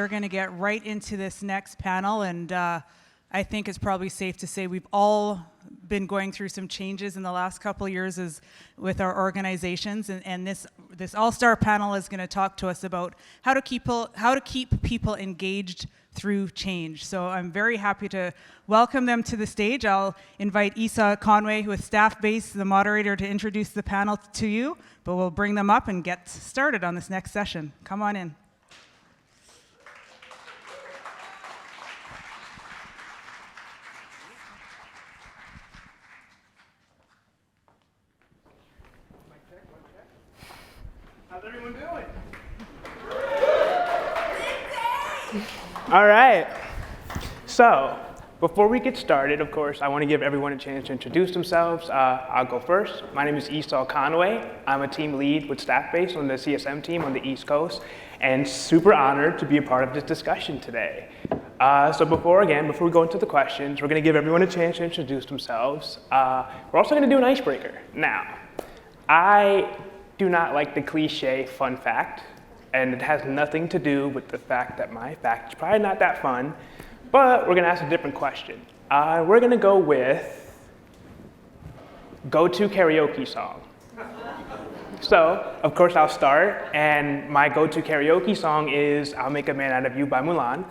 going to get right into this next panel, and I think it's probably safe to say we've all been going through some changes in the last couple of years with our organizations, and this all-star panel is going to talk to us about how to keep people engaged through change. So I'm very happy to welcome them to the stage. I'll invite Isa Conway with Staff Base, the moderator, to introduce the panel to you, but we'll bring them up and get started on this next session. Come on in. How's everyone doing? All right. So, before we get started, of course, I want to give everyone a chance to introduce themselves. I'll go first. My name is Esau Conway. I'm a team lead with Staff Base on the CSM team on the East Coast, and super honored to be a part of this discussion today. So before we go into the questions, we're going to give everyone a chance to introduce themselves. We're also going to do an icebreaker. Now, I do not like the cliche fun fact, and it has nothing to do with the fact that my fact is probably not that fun, but we're gonna ask a different question. We're gonna go with go-to karaoke song. So, of course, I'll start, and my go-to karaoke song is I'll Make a Man Out of You by Mulan.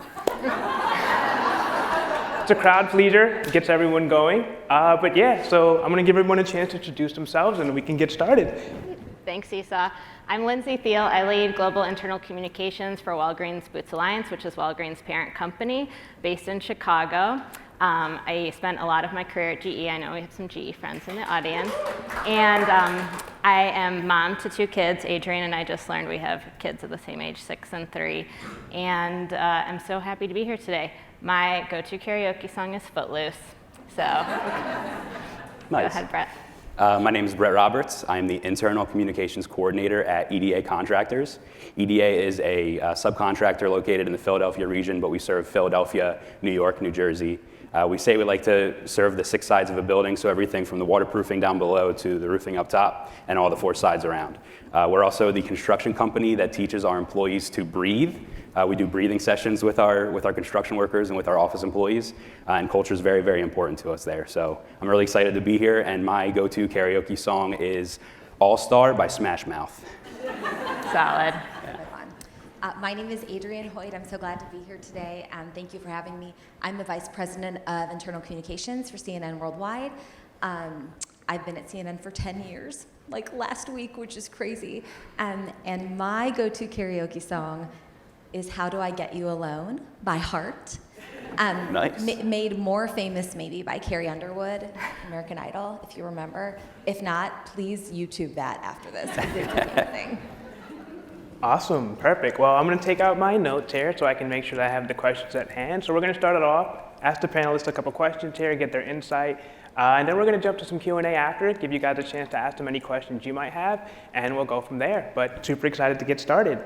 It's a crowd pleaser, it gets everyone going. But yeah, so I'm gonna give everyone a chance to introduce themselves and we can get started. Thanks, Isa. I'm Lindsay Thiel. I lead global internal communications for Walgreens Boots Alliance, which is Walgreens' parent company, based in Chicago. I spent a lot of my career at GE. I know we have some GE friends in the audience. And I am mom to 2 kids. Adrian and I just learned we have kids of the same age, 6 and 3. And I'm so happy to be here today. My go-to karaoke song is Footloose. So Nice. Go ahead, Brett. My name is Brett Roberts. I'm the Internal Communications Coordinator at EDA Contractors. EDA is a subcontractor located in the Philadelphia region, but we serve Philadelphia, New York, New Jersey. We say we like to serve the 6 sides of a building, so everything from the waterproofing down below to the roofing up top and all the 4 sides around. We're also the construction company that teaches our employees to breathe. We do breathing sessions with our construction workers and with our office employees, and culture is very, very important to us there. So I'm really excited to be here, and my go-to karaoke song is All Star by Smash Mouth. Solid. My name is Adrienne Hoyt. I'm so glad to be here today, and thank you for having me. I'm the Vice President of Internal Communications for CNN Worldwide. I've been at CNN for 10 years, like last week, which is crazy. And my go-to karaoke song is How Do I Get You Alone by Heart. Nice. Made more famous maybe by Carrie Underwood, American Idol, if you remember. If not, please YouTube that after this. It's amazing. Awesome, perfect. Well, I'm gonna take out my notes here so I can make sure that I have the questions at hand. So we're gonna start it off, ask the panelists a couple questions here, get their insight, and then we're gonna jump to some Q&A after, give you guys a chance to ask them any questions you might have, and we'll go from there. But super excited to get started.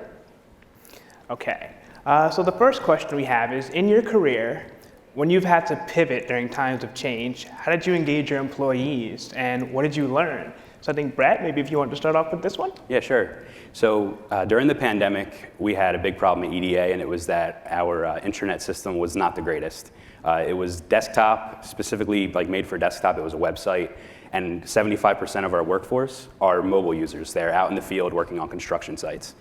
Okay, so the first question we have is, in your career, when you've had to pivot during times of change, how did you engage your employees, and what did you learn? So I think, Brett, maybe if you want to start off with this one? Yeah, sure. So during the pandemic, we had a big problem at EDA, and it was that our intranet system was not the greatest. It was desktop, specifically like made for desktop. It was a website, and 75% of our workforce are mobile users. They're out in the field working on construction sites.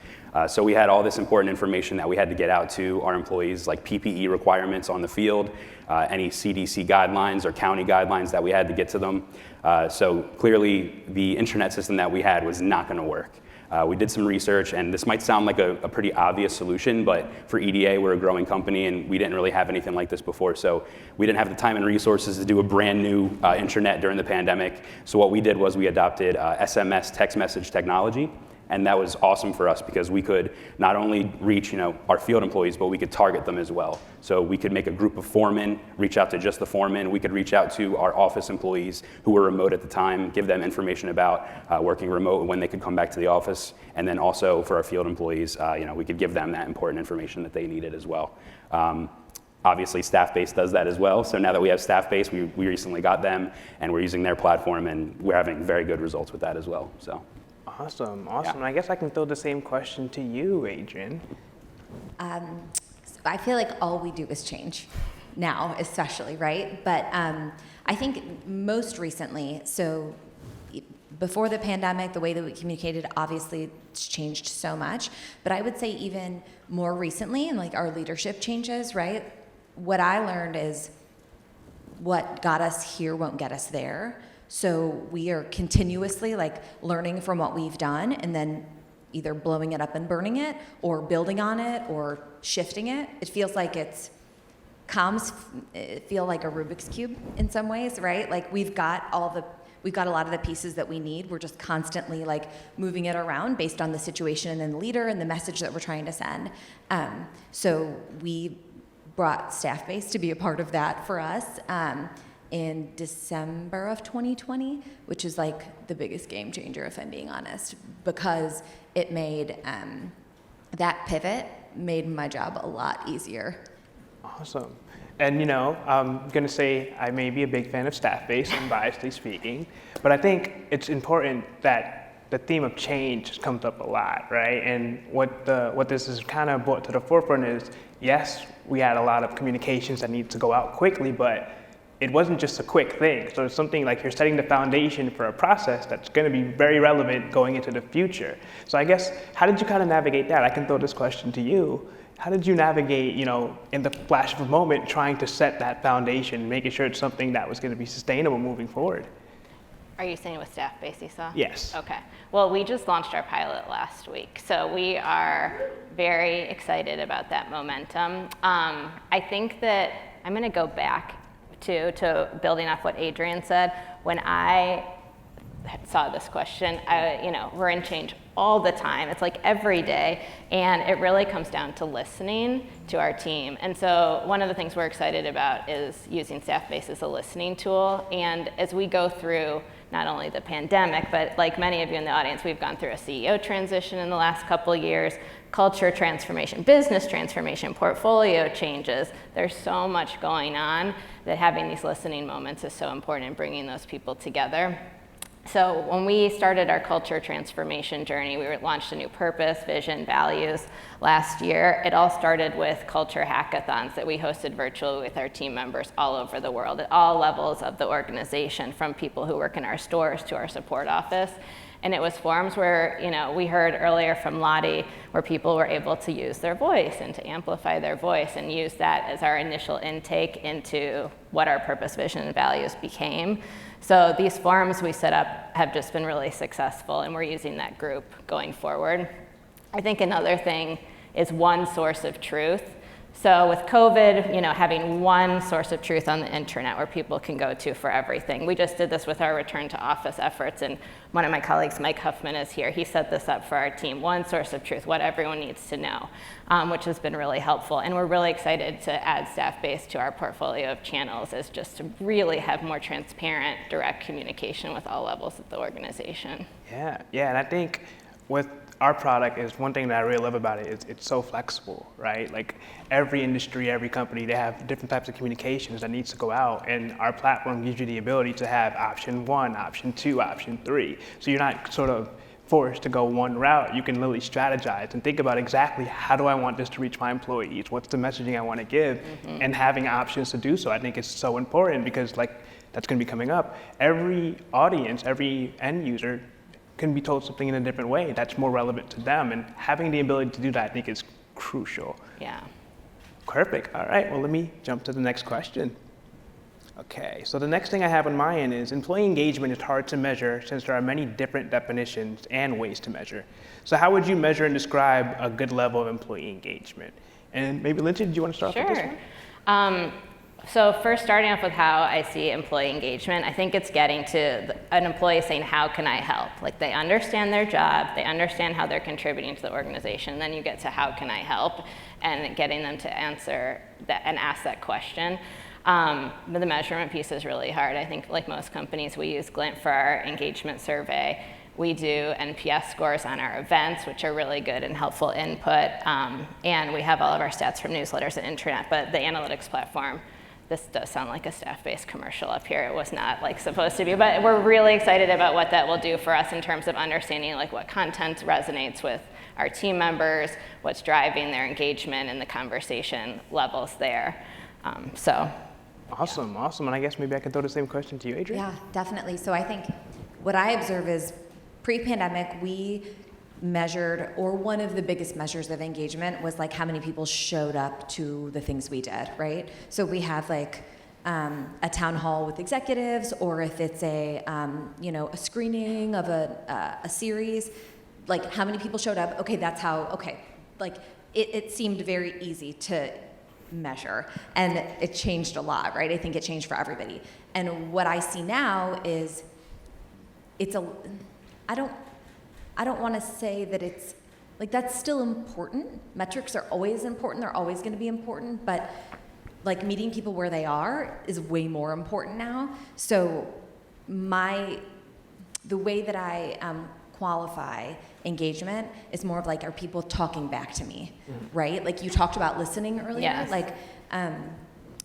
So we had all this important information that we had to get out to our employees, like PPE requirements on the field, any CDC guidelines or county guidelines that we had to get to them. So clearly, the intranet system that we had was not going to work. We did some research, and this might sound like a pretty obvious solution, but for EDA, we're a growing company, and we didn't really have anything like this before. So we didn't have the time and resources to do a brand new intranet during the pandemic. So what we did was we adopted SMS text message technology. And that was awesome for us because we could not only reach, our field employees, but we could target them as well. So we could make a group of foremen, reach out to just the foremen. We could reach out to our office employees who were remote at the time, give them information about working remote and when they could come back to the office. And then also for our field employees, we could give them that important information that they needed as well. Obviously, Staff Base does that as well. So now that we have Staff Base, we recently got them, and we're using their platform, and we're having very good results with that as well. So. Awesome. Yeah. I guess I can throw the same question to you, Adrian. I feel like all we do is change now, especially, right? But I think most recently, so before the pandemic, the way that we communicated, obviously it's changed so much. But I would say even more recently, and like our leadership changes, right? What I learned is what got us here won't get us there. So we are continuously like learning from what we've done and then either blowing it up and burning it or building on it or shifting it. It feels like comms feel like a Rubik's Cube in some ways, right? Like we've got a lot of the pieces that we need. We're just constantly like moving it around based on the situation and the leader and the message that we're trying to send. So we brought staff base to be a part of that for us in December of 2020, which is like the biggest game changer, if I'm being honest, because it made that pivot made my job a lot easier. Awesome. And you know, I'm gonna say I may be a big fan of staff base, unbiasedly speaking, but I think it's important that the theme of change comes up a lot, right? And what this has kind of brought to the forefront is, yes, we had a lot of communications that need to go out quickly, but it wasn't just a quick thing. So it's something like you're setting the foundation for a process that's going to be very relevant going into the future. So I guess, how did you kind of navigate that? I can throw this question to you. How did you navigate, you know, in the flash of a moment, trying to set that foundation, making sure it's something that was going to be sustainable moving forward? Are you saying with staff base, Isa? Yes. Okay. Well, we just launched our pilot last week, so we are very excited about that momentum. I think that I'm going to go back to building off what Adrian said. When I saw this question, we're in change all the time. It's like every day, and it really comes down to listening to our team. And so one of the things we're excited about is using staff base as a listening tool. And as we go through not only the pandemic, but like many of you in the audience, we've gone through a CEO transition in the last couple of years, culture transformation, business transformation, portfolio changes. There's so much going on that having these listening moments is so important in bringing those people together. So when we started our culture transformation journey, we launched a new purpose, vision, values last year. It all started with culture hackathons that we hosted virtually with our team members all over the world at all levels of the organization, from people who work in our stores to our support office. And it was forums where, we heard earlier from Lottie, where people were able to use their voice and to amplify their voice and use that as our initial intake into what our purpose, vision, and values became. So these forums we set up have just been really successful, and we're using that group going forward. I think another thing is one source of truth. So with COVID, having one source of truth on the internet where people can go to for everything. We just did this with our return to office efforts, and one of my colleagues, Mike Huffman, is here. He set this up for our team, one source of truth, what everyone needs to know, which has been really helpful. And we're really excited to add staff base to our portfolio of channels as just to really have more transparent, direct communication with all levels of the organization. Yeah, and I think with our product is one thing that I really love about it is it's so flexible, right? Like every industry, every company, they have different types of communications that needs to go out, and our platform gives you the ability to have option 1, option 2, option 3. So you're not sort of forced to go one route. You can literally strategize and think about exactly how do I want this to reach my employees? What's the messaging I want to give? Mm-hmm. And having options to do so, I think is so important because that's going to be coming up. Every audience, every end user can be told something in a different way that's more relevant to them, and having the ability to do that, I think, is crucial. Yeah. Perfect. All right, well, let me jump to the next question. Okay, so the next thing I have on my end is employee engagement is hard to measure since there are many different definitions and ways to measure. So how would you measure and describe a good level of employee engagement? And maybe Lindsay, did you want to start off with this one? So first, starting off with how I see employee engagement, I think it's getting to an employee saying, how can I help? Like they understand their job, they understand how they're contributing to the organization, then you get to how can I help, and getting them to answer that and ask that question. But the measurement piece is really hard. I think like most companies, we use Glint for our engagement survey. We do NPS scores on our events, which are really good and helpful input. And we have all of our stats from newsletters and intranet, but the analytics platform this does sound like a staff-based commercial up here. It was not like supposed to be, but we're really excited about what that will do for us in terms of understanding like what content resonates with our team members, what's driving their engagement and the conversation levels there. Awesome, awesome. And I guess maybe I can throw the same question to you, Adrian. Yeah, definitely. So I think what I observe is pre-pandemic, we measured, or one of the biggest measures of engagement was like how many people showed up to the things we did, right? So we have like a town hall with executives, or if it's a screening of a series, like how many people showed up. Okay, that's how. Okay, like it seemed very easy to measure, and it changed a lot, right? I think it changed for everybody. And what I see now is I don't want to say that it's like that's still important. Metrics are always important. They're always going to be important, but like meeting people where they are is way more important now. So the way that I qualify engagement is more of like, are people talking back to me, right? Like you talked about listening earlier. Yes. Like,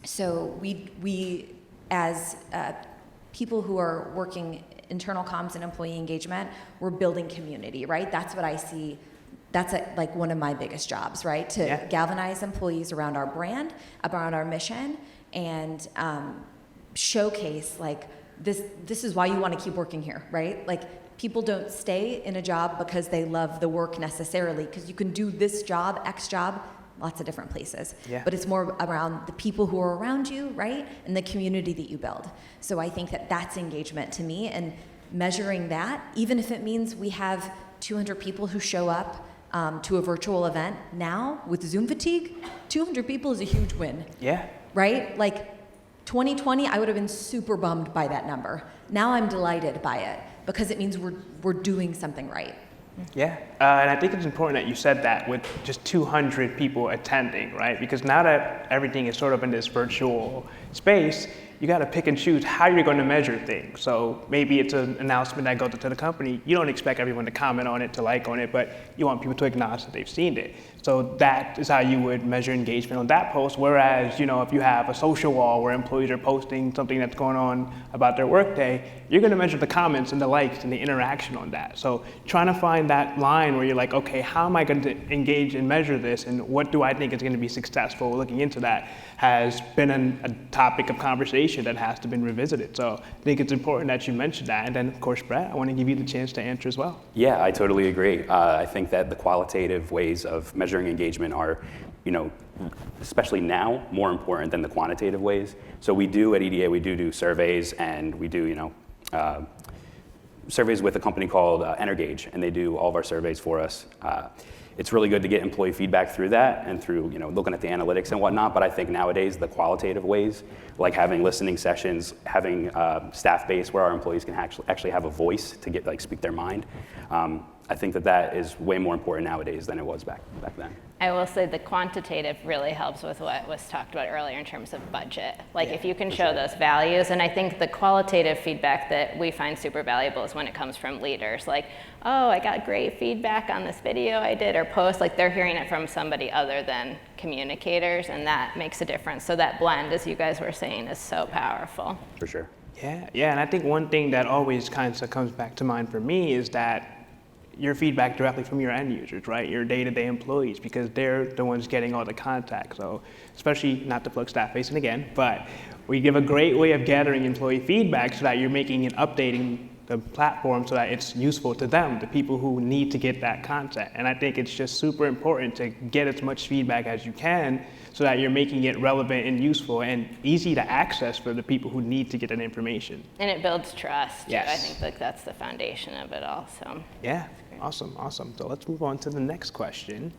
so we as people who are working internal comms and employee engagement, we're building community, right? That's what I see. That's like one of my biggest jobs, right? To galvanize employees around our brand, around our mission, and showcase like this is why you want to keep working here, right? Like people don't stay in a job because they love the work necessarily, because you can do this job, X job, lots of different places. Yeah. But it's more around the people who are around you, right? And the community that you build. So I think that that's engagement to me, and measuring that, even if it means we have 200 people who show up to a virtual event now with Zoom fatigue, 200 people is a huge win. Yeah. Right? Like 2020, I would have been super bummed by that number. Now I'm delighted by it because it means we're doing something right. Yeah, and I think it's important that you said that with just 200 people attending, right? Because now that everything is sort of in this virtual space, you got to pick and choose how you're going to measure things. So maybe it's an announcement that goes to the company. You don't expect everyone to comment on it, to like on it, but you want people to acknowledge that they've seen it. So that is how you would measure engagement on that post. Whereas, if you have a social wall where employees are posting something that's going on about their workday, you're going to measure the comments and the likes and the interaction on that. So trying to find that line where you're like, okay, how am I going to engage and measure this, and what do I think is going to be successful looking into that, has been a topic of conversation that has to be revisited. So I think it's important that you mentioned that. And then, of course, Brett, I want to give you the chance to answer as well. Yeah, I totally agree. I think that the qualitative ways of measuring engagement are, especially now, more important than the quantitative ways. So we do at EDA, we do surveys, and we do, surveys with a company called Energage, and they do all of our surveys for us. It's really good to get employee feedback through that and through looking at the analytics and whatnot. But I think nowadays the qualitative ways, like having listening sessions, having staff base where our employees can actually have a voice to speak their mind. I think that is way more important nowadays than it was back then. I will say the quantitative really helps with what was talked about earlier in terms of budget. Like if you can show those values, and I think the qualitative feedback that we find super valuable is when it comes from leaders. Like, oh, I got great feedback on this video I did or post. Like they're hearing it from somebody other than communicators, and that makes a difference. So that blend, as you guys were saying, is so powerful. For sure. Yeah, and I think one thing that always kind of comes back to mind for me is that your feedback directly from your end users, right? Your day-to-day employees, because they're the ones getting all the contact. So especially, not to plug staff facing again, but we give a great way of gathering employee feedback so that you're making and updating the platform so that it's useful to them, the people who need to get that content. And I think it's just super important to get as much feedback as you can so that you're making it relevant and useful and easy to access for the people who need to get that information. And it builds trust. Yes. I think that's the foundation of it all. So. Yeah, awesome. So let's move on to the next question.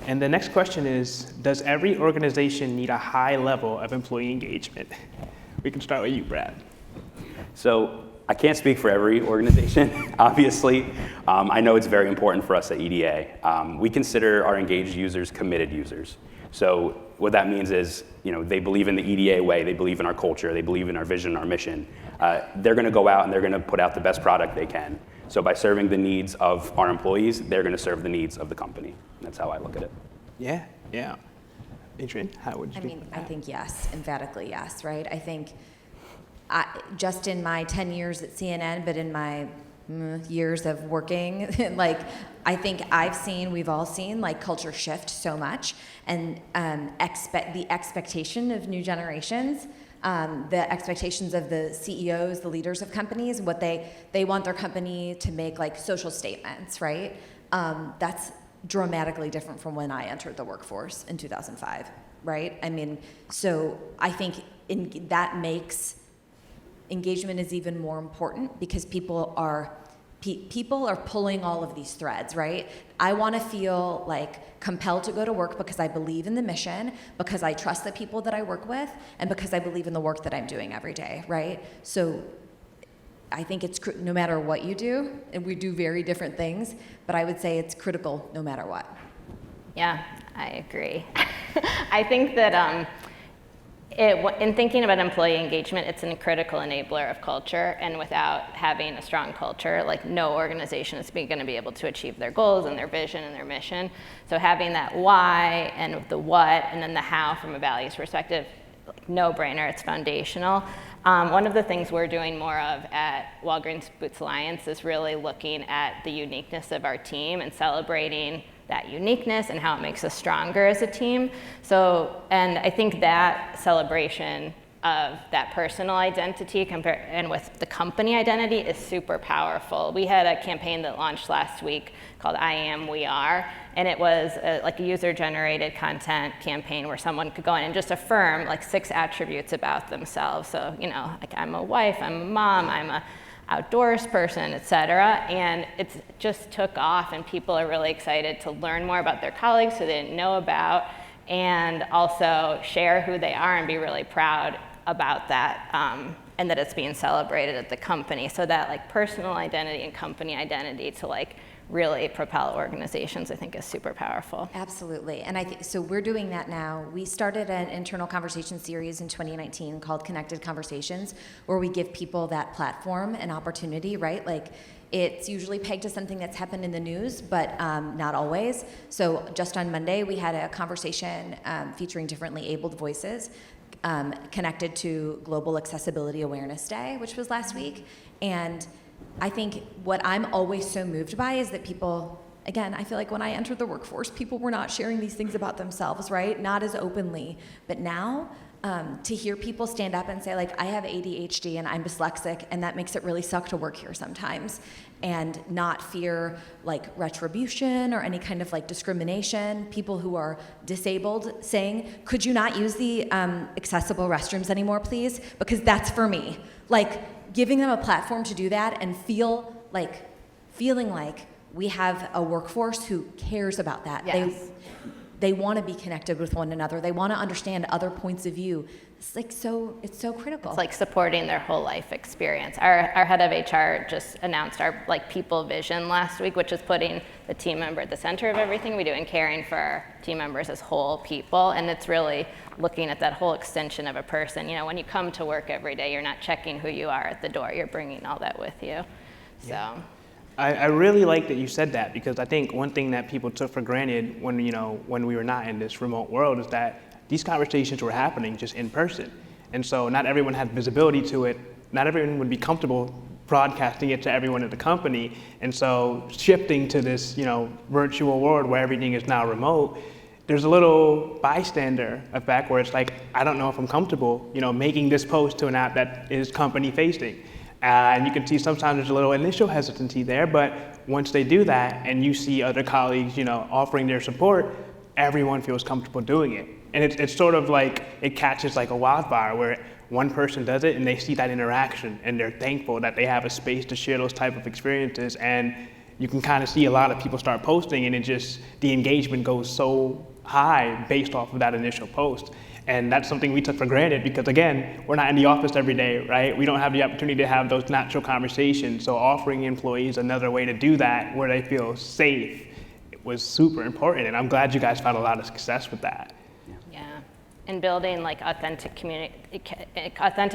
And the next question is, does every organization need a high level of employee engagement? We can start with you, Brad. So I can't speak for every organization, obviously. I know it's very important for us at EDA. We consider our engaged users committed users. So what that means is, they believe in the EDA way, they believe in our culture, they believe in our vision, our mission. They're going to go out and they're going to put out the best product they can. So by serving the needs of our employees, they're going to serve the needs of the company. That's how I look at it. Yeah. Adrian, how would you I speak mean, to I that? think yes, emphatically yes, right? I think just in my 10 years at CNN, but in my years of working, like, I think we've all seen, like, culture shift so much, and the expectation of new generations, the expectations of the CEOs, the leaders of companies, what they want their company to make, like, social statements, right? That's dramatically different from when I entered the workforce in 2005, right? I mean, so I think that makes engagement is even more important because people are pulling all of these threads, right? I want to feel like compelled to go to work because I believe in the mission, because I trust the people that I work with, and because I believe in the work that I'm doing every day, right? So I think it's no matter what you do, and we do very different things, but I would say it's critical no matter what. Yeah, I agree. I think that in thinking about employee engagement, it's a critical enabler of culture, and without having a strong culture, like, no organization is going to be able to achieve their goals and their vision and their mission. So having that why and the what and then the how from a values perspective, like, no-brainer, it's foundational. One of the things we're doing more of at Walgreens Boots Alliance is really looking at the uniqueness of our team and celebrating that uniqueness and how it makes us stronger as a team. So, and I think that celebration of that personal identity and with the company identity is super powerful. We had a campaign that launched last week called I Am, We Are, and it was like a user-generated content campaign where someone could go in and just affirm like 6 attributes about themselves. So, you know, like, I'm a wife, I'm a mom, I'm a outdoors person, et cetera, and it just took off, and people are really excited to learn more about their colleagues who they didn't know about, and also share who they are and be really proud about that, and that it's being celebrated at the company. So that, like, personal identity and company identity to, like, really propel organizations, I think, is super powerful. Absolutely, and I think so. We're doing that now. We started an internal conversation series in 2019 called Connected Conversations, where we give people that platform and opportunity, right? Like, it's usually pegged to something that's happened in the news, but not always. So just on Monday, we had a conversation featuring differently abled voices connected to Global Accessibility Awareness Day, which was last week. And I think what I'm always so moved by is that people, again, I feel like when I entered the workforce, people were not sharing these things about themselves, right? Not as openly. But now, to hear people stand up and say, like, I have ADHD and I'm dyslexic, and that makes it really suck to work here sometimes, and not fear, like, retribution or any kind of, like, discrimination. People who are disabled saying, could you not use the accessible restrooms anymore, please? Because that's for me. Like, giving them a platform to do that and feeling like we have a workforce who cares about that. Yes. They want to be connected with one another. They want to understand other points of view. It's like it's so critical. It's like supporting their whole life experience. Our head of HR just announced our, like, people vision last week, which is putting the team member at the center of everything we do and caring for our team members as whole people. And it's really looking at that whole extension of a person. You know, when you come to work every day, you're not checking who you are at the door. You're bringing all that with you. So. Yeah. I really like that you said that, because I think one thing that people took for granted when we were not in this remote world is that these conversations were happening just in person. And so not everyone had visibility to it. Not everyone would be comfortable broadcasting it to everyone at the company. And so shifting to this, virtual world where everything is now remote, there's a little bystander effect where it's like, I don't know if I'm comfortable, making this post to an app that is company facing. And you can see sometimes there's a little initial hesitancy there, but once they do that and you see other colleagues, offering their support, everyone feels comfortable doing it. And it's sort of like it catches like a wildfire where one person does it and they see that interaction and they're thankful that they have a space to share those type of experiences. And you can kind of see a lot of people start posting, and the engagement goes so high based off of that initial post. And that's something we took for granted because, again, we're not in the office every day, right? We don't have the opportunity to have those natural conversations. So offering employees another way to do that where they feel safe was super important. And I'm glad you guys found a lot of success with that. Yeah, and building, like, authentic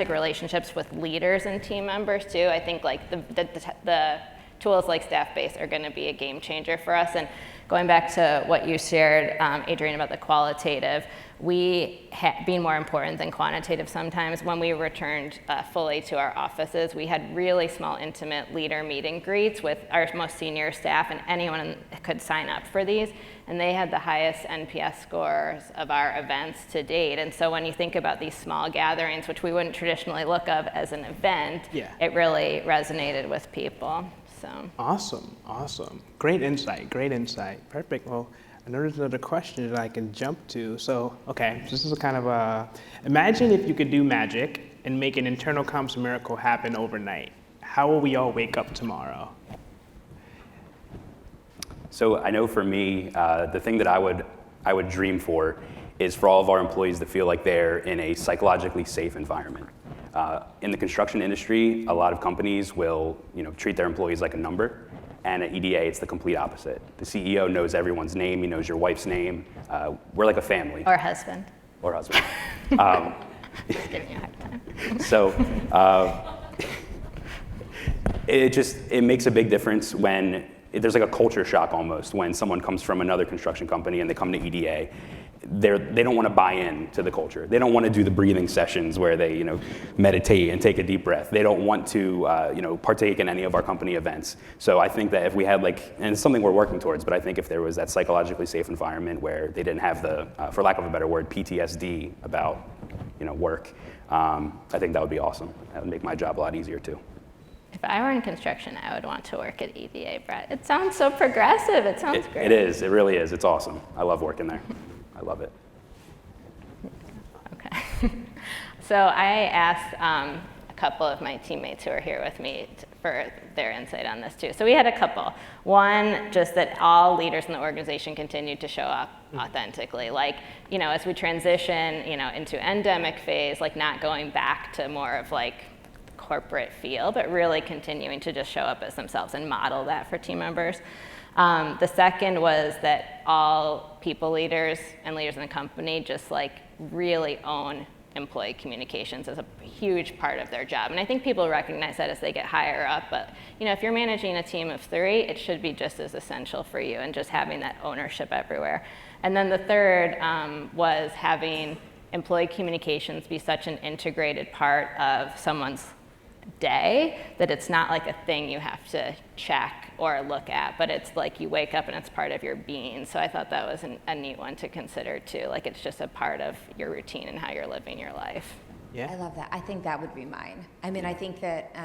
relationships with leaders and team members too. I think, like, the tools like Staffbase are going to be a game changer for us. And going back to what you shared, Adrienne, about the qualitative, being more important than quantitative sometimes, when we returned fully to our offices, we had really small, intimate leader meet and greets with our most senior staff, and anyone could sign up for these. And they had the highest NPS scores of our events to date. And so when you think about these small gatherings, which we wouldn't traditionally look of as an event, it really resonated with people. So. Awesome. Great insight. Perfect. Well, I know there's another question that I can jump to. So, okay, this is a kind of a, imagine if you could do magic and make an internal comms miracle happen overnight. How will we all wake up tomorrow? So I know for me, the thing that I would dream for is for all of our employees to feel like they're in a psychologically safe environment. In the construction industry, a lot of companies will, treat their employees like a number, and at EDA, it's the complete opposite. The CEO knows everyone's name. He knows your wife's name. We're like a family. Or husband. Giving you a hard time. So it makes a big difference when there's like a culture shock almost when someone comes from another construction company and they come to EDA. They don't want to buy in to the culture. They don't want to do the breathing sessions where they, meditate and take a deep breath. They don't want to, partake in any of our company events. So I think that if we had and it's something we're working towards, but I think if there was that psychologically safe environment where they didn't have the, for lack of a better word, PTSD about, work, I think that would be awesome. That would make my job a lot easier too. If I were in construction, I would want to work at EDA, Brett. It sounds so progressive. It sounds great. It is. It really is. It's awesome. I love working there. I love it. Okay. So I asked a couple of my teammates who are here with me for their insight on this too. So we had a couple. One, just that all leaders in the organization continued to show up authentically. As we transition, into endemic phase, not going back to more of corporate feel, but really continuing to just show up as themselves and model that for team members. The second was that all people leaders and leaders in the company just really own employee communications as a huge part of their job. And I think people recognize that as they get higher up, but if you're managing a team of 3, it should be just as essential for you and just having that ownership everywhere. And then the third was having employee communications be such an integrated part of someone's day that it's not like a thing you have to check or look at, but it's you wake up and it's part of your being. So I thought that was a neat one to consider too. It's just a part of your routine and how you're living your life. Yeah. I love that. I think that would be mine. I mean, I think that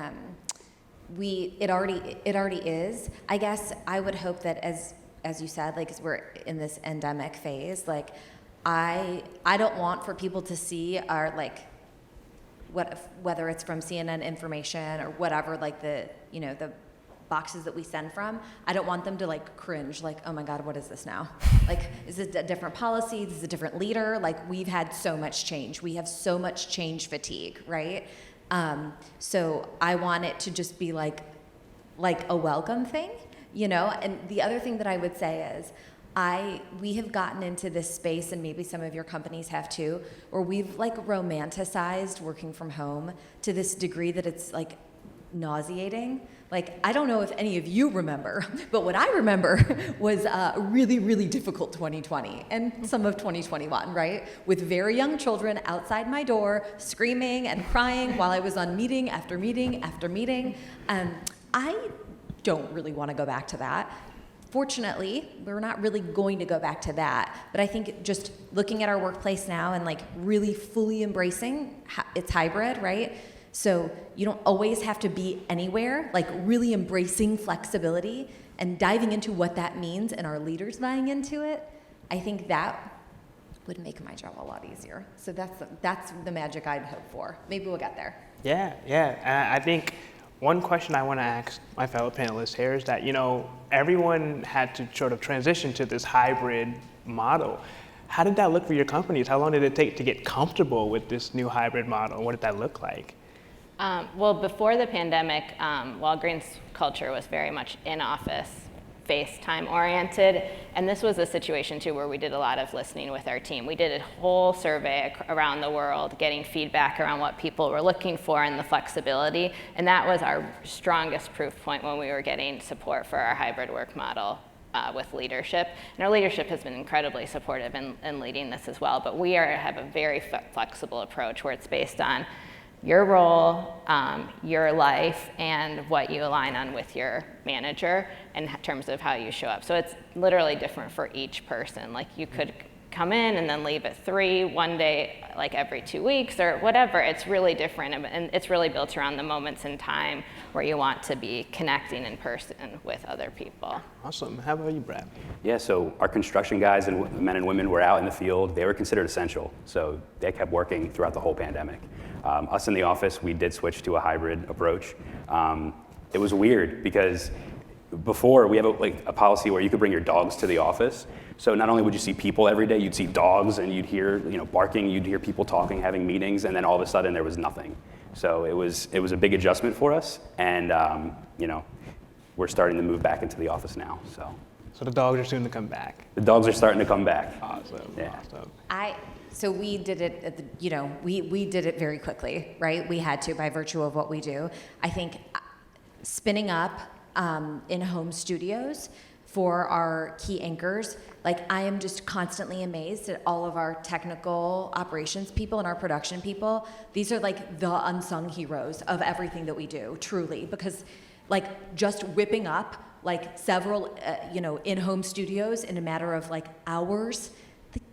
it already is. I guess I would hope that as you said, as we're in this endemic phase, I don't want for people to see our whether it's from CNN information or whatever, the boxes that we send from, I don't want them to cringe, oh my God, what is this now? Is it a different policy? Is it a different leader? We've had so much change. We have so much change fatigue, right? So I want it to just be like a welcome thing, And the other thing that I would say is, we have gotten into this space, and maybe some of your companies have too, where we've romanticized working from home to this degree that it's nauseating. I don't know if any of you remember, but what I remember was a really, really difficult 2020 and some of 2021, right? With very young children outside my door, screaming and crying while I was on meeting after meeting after meeting. I don't really want to go back to that. Fortunately, we're not really going to go back to that, but I think just looking at our workplace now and really fully embracing it's hybrid, right? So you don't always have to be anywhere, really embracing flexibility and diving into what that means and our leaders buying into it. I think that would make my job a lot easier. So that's the magic I'd hope for. Maybe we'll get there. Yeah. I think one question I want to ask my fellow panelists here is that, everyone had to sort of transition to this hybrid model. How did that look for your companies? How long did it take to get comfortable with this new hybrid model? What did that look like? Well, before the pandemic, Walgreens culture was very much in office, FaceTime oriented. And this was a situation too where we did a lot of listening with our team. We did a whole survey around the world, getting feedback around what people were looking for and the flexibility. And that was our strongest proof point when we were getting support for our hybrid work model with leadership. And our leadership has been incredibly supportive in leading this as well. But we have a very flexible approach where it's based on your role, your life, and what you align on with your manager in terms of how you show up. So it's literally different for each person. Like you could come in and then leave at 3 one day, like every 2 weeks or whatever. It's really different, and it's really built around the moments in time where you want to be connecting in person with other people. Awesome. How about you, Brad? Yeah, so our construction guys and men and women were out in the field. They were considered essential, so they kept working throughout the whole pandemic. Us in the office, we did switch to a hybrid approach. It was weird because before we have a policy where you could bring your dogs to the office. So not only would you see people every day, you'd see dogs and you'd hear barking, you'd hear people talking, having meetings, and then all of a sudden there was nothing. So it was a big adjustment for us, and we're starting to move back into the office now. So the dogs are soon to come back. The dogs are starting to come back. Awesome. Yeah. Awesome. So we did it at we did it very quickly, right? We had to by virtue of what we do. I think spinning up in-home studios for our key anchors, like I am just constantly amazed at all of our technical operations people and our production people. These are like the unsung heroes of everything that we do, truly, because like just whipping up like several in-home studios in a matter of like hours,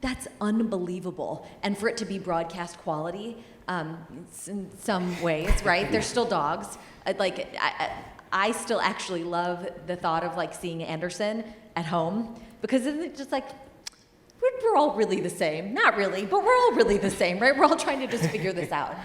that's unbelievable. And for it to be broadcast quality, in some ways, right? They're still dogs. I still actually love the thought of like seeing Anderson at home, because it's just like, we're all really the same. Not really, but we're all really the same, right? We're all trying to just figure this out.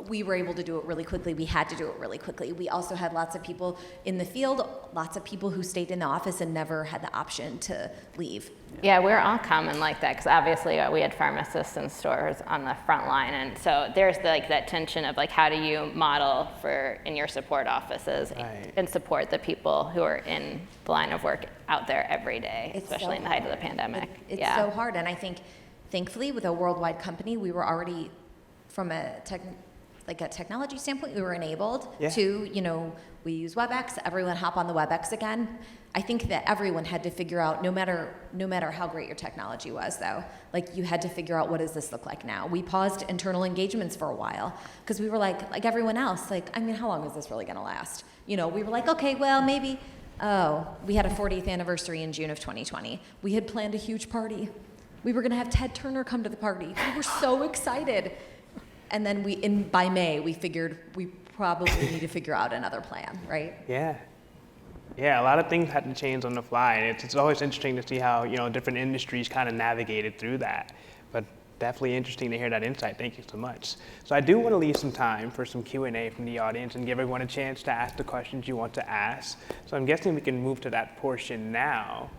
We were able to do it really quickly. We had to do it really quickly. We also had lots of people in the field, lots of people who stayed in the office and never had the option to leave. Yeah, we're all common like that, because obviously we had pharmacists and stores on the front line, and so there's like that tension of like, how do you model in your support offices and support the people who are in the line of work out there every day, especially in the height of the pandemic. It's so hard, and I think, thankfully, with a worldwide company, we were already, from a technology standpoint, we were enabled to, we use WebEx, everyone hop on the WebEx again. I think that everyone had to figure out, no matter how great your technology was though, like you had to figure out, what does this look like now? We paused internal engagements for a while because we were like everyone else, how long is this really gonna last? We were like, okay, well, maybe, we had a 40th anniversary in June of 2020. We had planned a huge party. We were gonna have Ted Turner come to the party. We were so excited. And then by May, we figured we probably need to figure out another plan, right? Yeah. Yeah, a lot of things had to change on the fly, and it's always interesting to see how, different industries kind of navigated through that. But definitely interesting to hear that insight. Thank you so much. So I do want to leave some time for some Q&A from the audience and give everyone a chance to ask the questions you want to ask. So I'm guessing we can move to that portion now.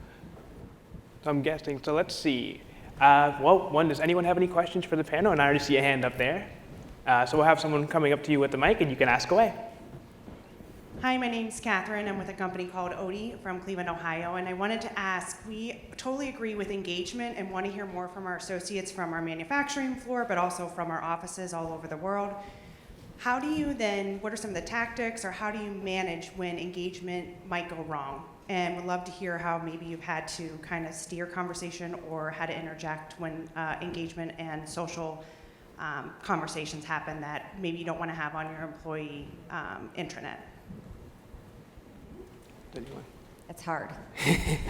So let's see. Does anyone have any questions for the panel? And I already see a hand up there. So we'll have someone coming up to you with the mic, and you can ask away. Hi, my name's Catherine. I'm with a company called Odie from Cleveland, Ohio, and I wanted to ask, we totally agree with engagement and want to hear more from our associates from our manufacturing floor, but also from our offices all over the world. How do you then, what are some of the tactics, or how do you manage when engagement might go wrong? And would love to hear how maybe you've had to kind of steer conversation or how to interject when engagement and social conversations happen that maybe you don't want to have on your employee intranet. It's hard.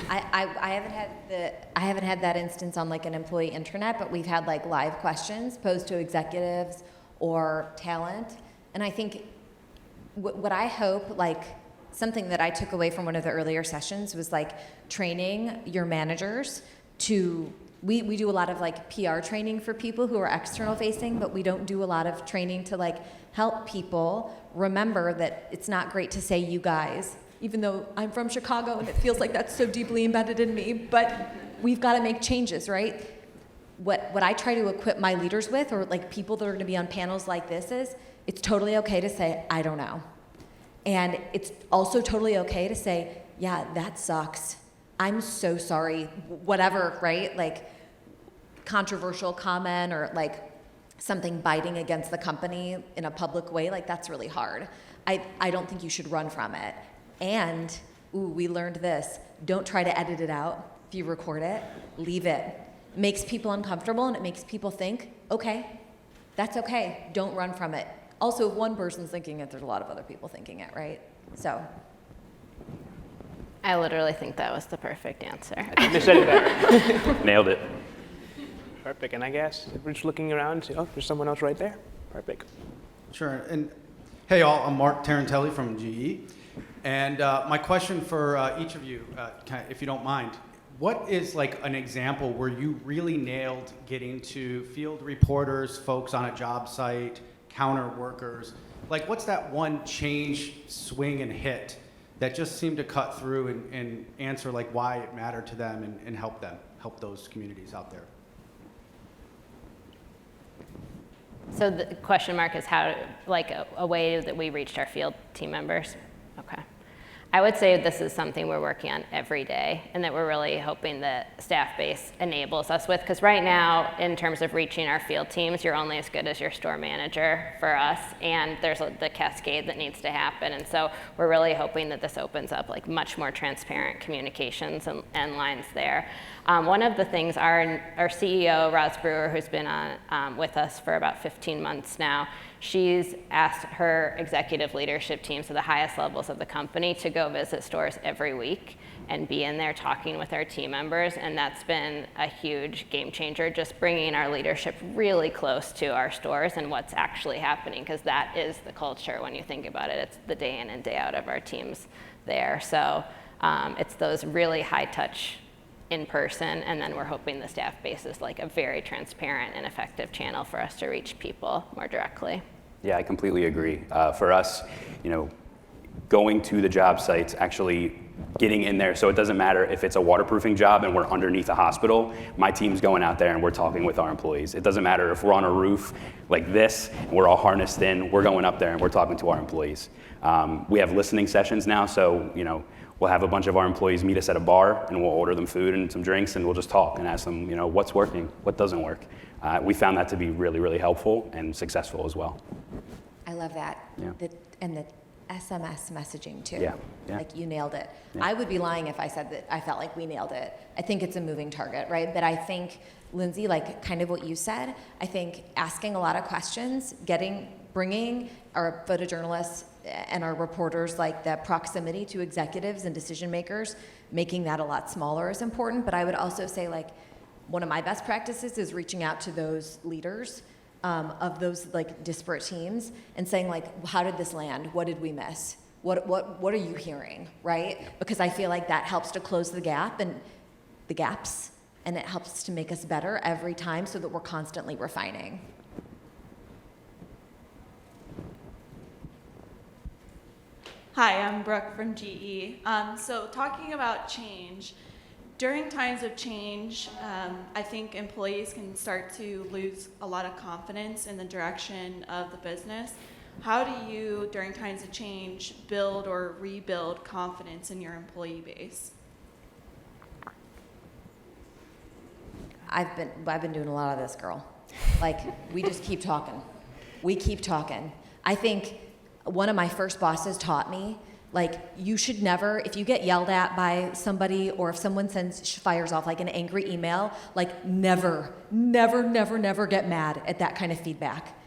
I haven't had that instance on like an employee intranet, but we've had like live questions posed to executives or talent, and I think what I hope, like something that I took away from one of the earlier sessions was like training your managers to. We do a lot of like PR training for people who are external facing, but we don't do a lot of training to like help people remember that it's not great to say you guys, even though I'm from Chicago and it feels like that's so deeply embedded in me, but we've got to make changes, right? What I try to equip my leaders with, or like people that are going to be on panels like this, is it's totally okay to say, I don't know. And it's also totally okay to say, yeah, that sucks. I'm so sorry, whatever, right? Like controversial comment or like something biting against the company in a public way, like that's really hard. I don't think you should run from it. And, ooh, we learned this. Don't try to edit it out. If you record it, leave it. It makes people uncomfortable and it makes people think, okay, that's okay. Don't run from it. Also, if one person's thinking it, there's a lot of other people thinking it, right? So. I literally think that was the perfect answer. They said it better. Nailed it. Perfect. And I guess if we're just looking around and see, oh, there's someone else right there. Perfect. Sure. And hey, all, I'm Mark Tarantelli from GE. And my question for each of you, if you don't mind, what is like an example where you really nailed getting to field reporters, folks on a job site, counter workers? Like, what's that one change, swing, and hit that just seemed to cut through and answer like why it mattered to them and help those communities out there? So the question mark is how, like a way that we reached our field team members? Okay. I would say this is something we're working on every day and that we're really hoping that staff base enables us with, because right now, in terms of reaching our field teams, you're only as good as your store manager for us, and there's the cascade that needs to happen. And so we're really hoping that this opens up like much more transparent communications and lines there. One of the things our CEO, Roz Brewer, who's been on with us for about 15 months now, she's asked her executive leadership team, so the highest levels of the company, to go visit stores every week and be in there talking with our team members. And that's been a huge game changer, just bringing our leadership really close to our stores and what's actually happening, because that is the culture when you think about it. It's the day in and day out of our teams there. So it's those really high touch in person, and then we're hoping the staff base is like a very transparent and effective channel for us to reach people more directly. Yeah, I completely agree. For us, going to the job sites, actually getting in there, so it doesn't matter if it's a waterproofing job and we're underneath a hospital, my team's going out there and we're talking with our employees. It doesn't matter if we're on a roof like this, and we're all harnessed in, we're going up there and we're talking to our employees. We have listening sessions now, so we'll have a bunch of our employees meet us at a bar and we'll order them food and some drinks and we'll just talk and ask them, what's working, what doesn't work. We found that to be really, really helpful and successful as well. I love that. Yeah. And the SMS messaging too. Yeah. Like you nailed it. Yeah. I would be lying if I said that I felt like we nailed it. I think it's a moving target, right? But I think, Lindsay, like kind of what you said, I think asking a lot of questions, bringing our photojournalists and our reporters, like the proximity to executives and decision makers, making that a lot smaller is important. But I would also say, like, one of my best practices is reaching out to those leaders of those like disparate teams and saying, like, how did this land? What did we miss? What are you hearing, right? Because I feel like that helps to close the gap and the gaps, and it helps to make us better every time so that we're constantly refining. Hi, I'm Brooke from GE. So talking about change, during times of change, I think employees can start to lose a lot of confidence in the direction of the business. How do you, during times of change, build or rebuild confidence in your employee base? I've been doing a lot of this, girl. Like, we just keep talking. We keep talking. I think one of my first bosses taught me, like, you should never, if you get yelled at by somebody or if someone fires off like an angry email, like never get mad at that kind of feedback.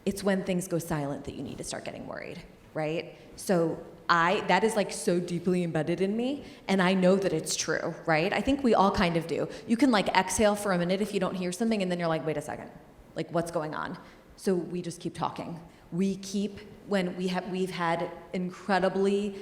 It's when things go silent that you need to start getting worried, right? So that is like so deeply embedded in me, and I know that it's true, right? I think we all kind of do. You can like exhale for a minute if you don't hear something, and then you're like, wait a second, like what's going on? So we just keep talking. We've had incredibly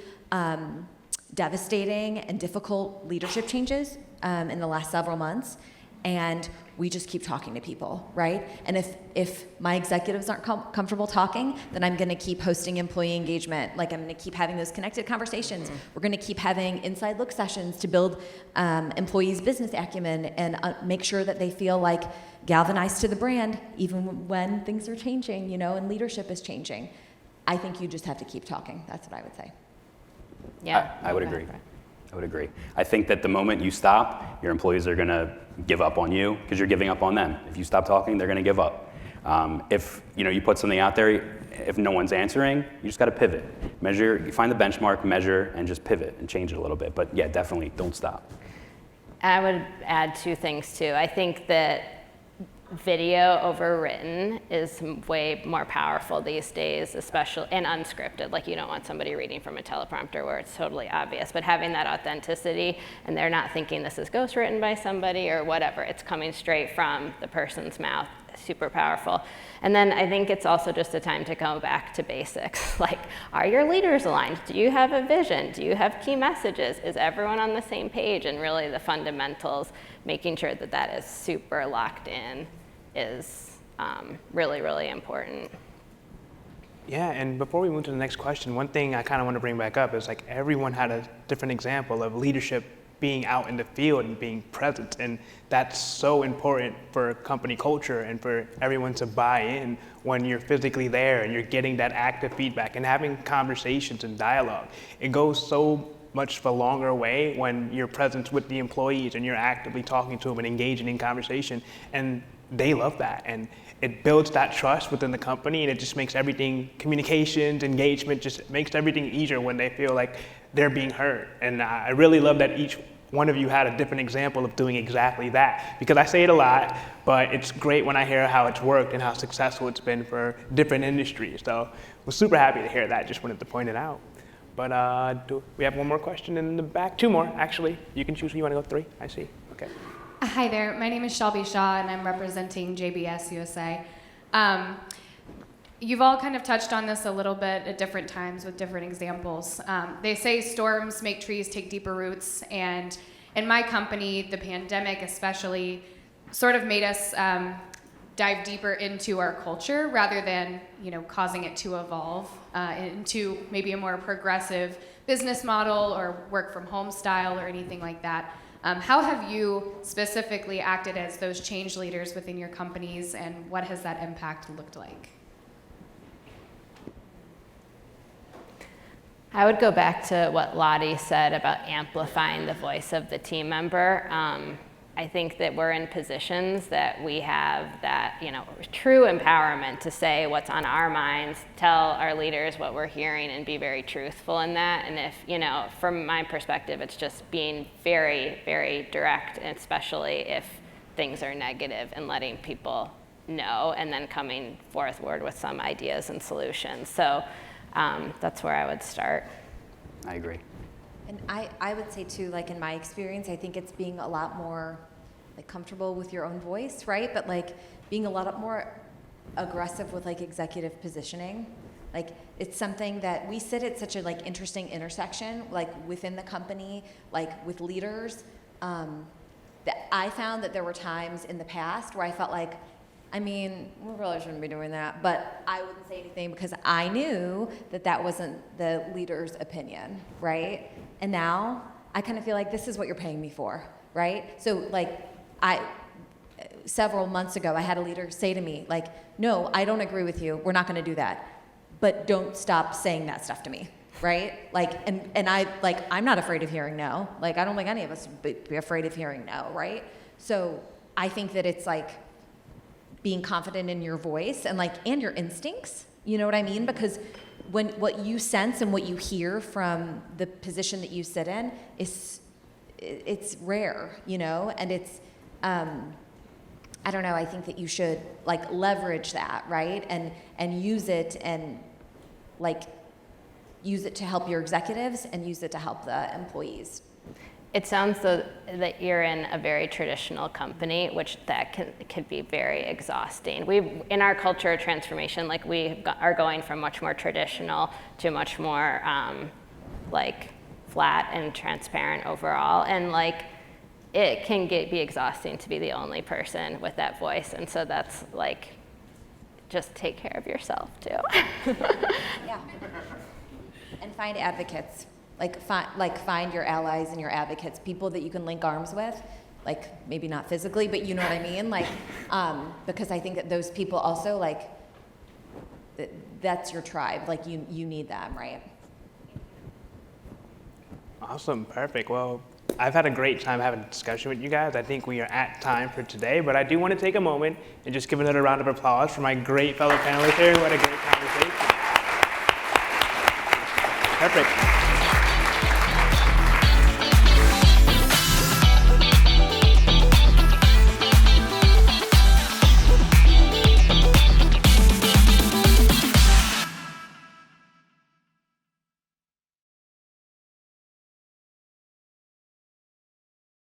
devastating and difficult leadership changes in the last several months, and we just keep talking to people, right? And if my executives aren't comfortable talking, then I'm gonna keep hosting employee engagement. Like, I'm gonna keep having those connected conversations. Mm-hmm. We're gonna keep having inside look sessions to build employees' business acumen and make sure that they feel like galvanized to the brand, even when things are changing, and leadership is changing. I think you just have to keep talking. That's what I would say. Yeah, I would agree. I would agree. I think that the moment you stop, your employees are going to give up on you because you're giving up on them. If you stop talking, they're going to give up. If you put something out there, if no one's answering, you just got to pivot. Measure, you find the benchmark, measure, and just pivot and change it a little bit. But yeah, definitely don't stop. I would add 2 things too. I think that video over written is way more powerful these days, especially and unscripted. Like, you don't want somebody reading from a teleprompter where it's totally obvious, but having that authenticity and they're not thinking this is ghostwritten by somebody or whatever, it's coming straight from the person's mouth, super powerful. And then I think it's also just a time to go back to basics. Like, are your leaders aligned? Do you have a vision? Do you have key messages? Is everyone on the same page? And really the fundamentals, making sure that that is super locked in is really, really important. Yeah, and before we move to the next question, one thing I kind of want to bring back up is like everyone had a different example of leadership being out in the field and being present, and that's so important for company culture and for everyone to buy in when you're physically there and you're getting that active feedback and having conversations and dialogue. It goes so much of a longer way when you're present with the employees and you're actively talking to them and engaging in conversation, and they love that, and it builds that trust within the company, and it just makes everything, communications, engagement, just makes everything easier when they feel like they're being heard. And I really love that each one of you had a different example of doing exactly that, because I say it a lot, but it's great when I hear how it's worked and how successful it's been for different industries. So we're super happy to hear that, just wanted to point it out. But do we have one more question in the back? 2 more, actually. You can choose. You want to go 3? I see. Okay. Hi there, my name is Shelby Shaw and I'm representing JBS USA. You've all kind of touched on this a little bit at different times with different examples. They say storms make trees take deeper roots, and in my company, the pandemic especially sort of made us dive deeper into our culture rather than causing it to evolve into maybe a more progressive business model or work from home style or anything like that. How have you specifically acted as those change leaders within your companies, and what has that impact looked like? I would go back to what Lottie said about amplifying the voice of the team member. I think that we're in positions that we have that, true empowerment to say what's on our minds, tell our leaders what we're hearing, and be very truthful in that. And if, from my perspective, it's just being very, very direct, and especially if things are negative, and letting people know, and then coming forward with some ideas and solutions. So that's where I would start. I agree. And I would say too, like in my experience, I think it's being a lot more like comfortable with your own voice, right? But like being a lot more aggressive with like executive positioning. Like it's something that we sit at such a like interesting intersection, like within the company, like with leaders, that I found that there were times in the past where I felt like, I mean, we really shouldn't be doing that, but I wouldn't say anything because I knew that that wasn't the leader's opinion, right? And now I kind of feel like this is what you're paying me for, right? So like several months ago, I had a leader say to me, like, no, I don't agree with you. We're not going to do that. But don't stop saying that stuff to me, right? Like, and I'm not afraid of hearing no. Like, I don't think any of us would be afraid of hearing no, right? So I think that it's like being confident in your voice and your instincts, you know what I mean? Because when what you sense and what you hear from the position that you sit in it's rare, and it's, I don't know, I think that you should like leverage that, right? And use it and like use it to help your executives and use it to help the employees. It sounds that you're in a very traditional company, which that can be very exhausting. In our culture transformation, like we are going from much more traditional to much more like flat and transparent overall, and like it can be exhausting to be the only person with that voice, and so that's like just take care of yourself too. Yeah, and find advocates. Find your allies and your advocates, people that you can link arms with, like maybe not physically, but you know what I mean? Like, because I think that those people also that's your tribe. Like you need them, right? Awesome, perfect. Well, I've had a great time having a discussion with you guys. I think we are at time for today, but I do want to take a moment and just give another round of applause for my great fellow panelists here who had a great conversation. Perfect.